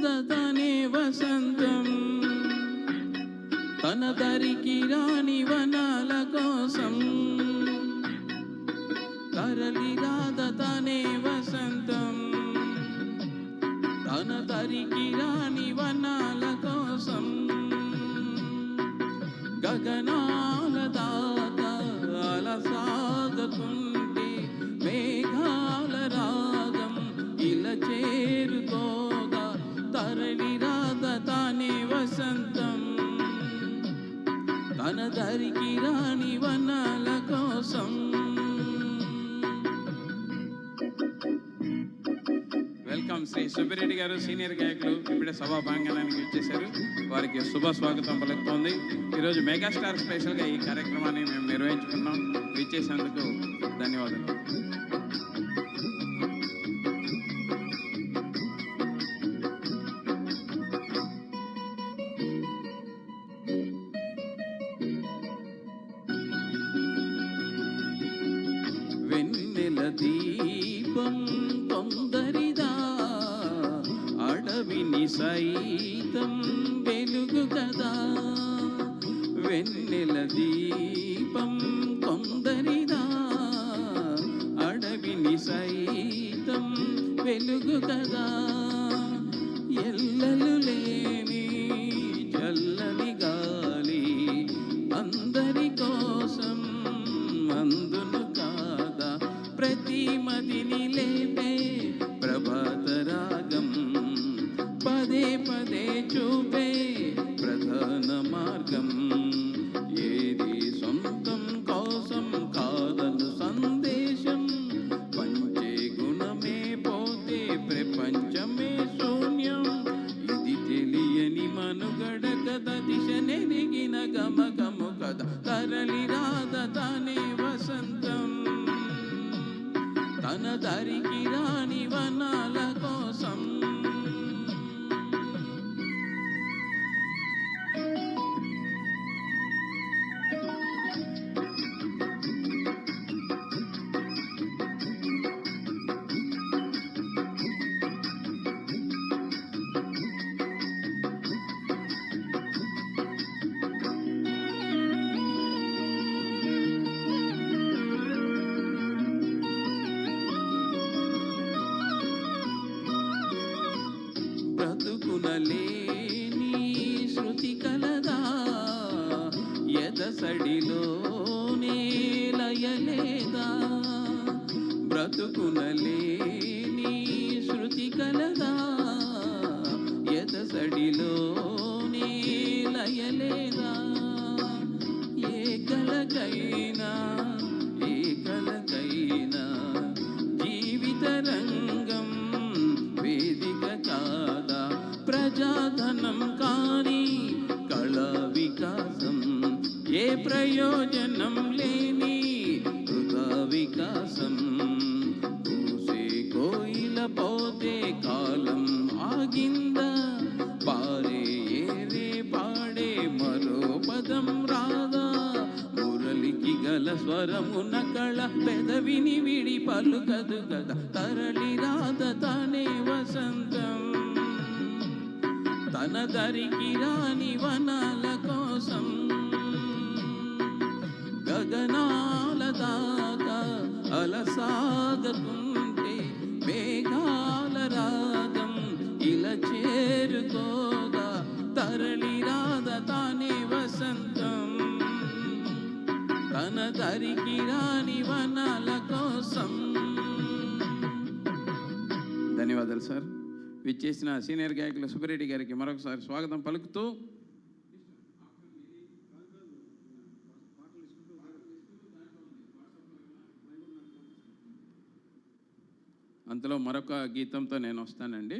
తనే వసంతం తన దరికి రాని వనాల కోసం తరలి రాధ తనే వసంతం తన దరికి రాని వనాల కోసం గగనాల దాకా అలసాగుతుంటే మేఘాల రాగం ఇలా చేరుకోగా తరలి రాధ తానే వసంతం తన దరికి రాని వనాల కోసం. వెల్కమ్ శ్రీ సుబ్బిరెడ్డి గారు సీనియర్ గాయకులు ఇప్పుడే సభా ప్రాంగణానికి వచ్చేశారు. వారికి శుభ స్వాగతం పలుకుతోంది. ఈరోజు మెగాస్టార్ స్పెషల్గా ఈ కార్యక్రమాన్ని మేము నిర్వహించుకున్నాం. విచ్చేసేందుకు ధన్యవాదాలు. వెన్నెల దీపం కొందరిదా అడవిని సైతం వెలుగు కదా. వెన్నెల దీపం కొందరిదా అడవిని సైతం వెలుగు కదా. ఎల్లలు లేని చల్లని గాలి అందరి కోసం అందును కాదా. ప్రతి మదిని లేపే ప్రభాత రాగం పదే పదే చూపే ప్రధాన మార్గం. ఏది సొంతం కోసం కాదను సందేశం పంచే గుణమే పోతే ప్రపంచమే శూన్యం. ఇది తెలియని మనుగడ కథ దిశ నెరిగిన గమకము కథ తరలి రాధ తానే వసంతం తన దరికి రాని వనాల కోసం. బ్రతుకునలేని శృతి కలదా ఎదసడిలోనే లయలేదా. బ్రతుకునలేని శృతి కలదా ఎదసడిలోనే లయలేదా. ఏ కలకైనా ఏ కలకైనా జీవిత రంగం వేదిక కాదా. ప్రజాధనం కాని కళా వికాసం ఏ ప్రయోజనం లేని వృధా వికాసం. పూసే కోయిల పోతే కాలం ఆగిందా. పారే ఏరే పాడే మరో పదం రాదా. మురళికి గల స్వరమున కళ పెదవిని విడి పలుకదు కదా. తరలి రాధ తానే వసంతం తన దరికి రాని వనాల కోసం. గగనాల దాకా అలసాగుతుంటే మేఘాల రాగం ఇలా చేరుకోగా తరలి రాధ తానే వసంతం తన దరికి రాని వనాల కోసం. ధన్యవాదాలు సార్. విచ్చేసిన సీనియర్ గాయకులు సుబ్బిరెడ్డి గారికి మరొకసారి స్వాగతం పలుకుతూ అంతలో మరొక గీతంతో నేను వస్తానండి.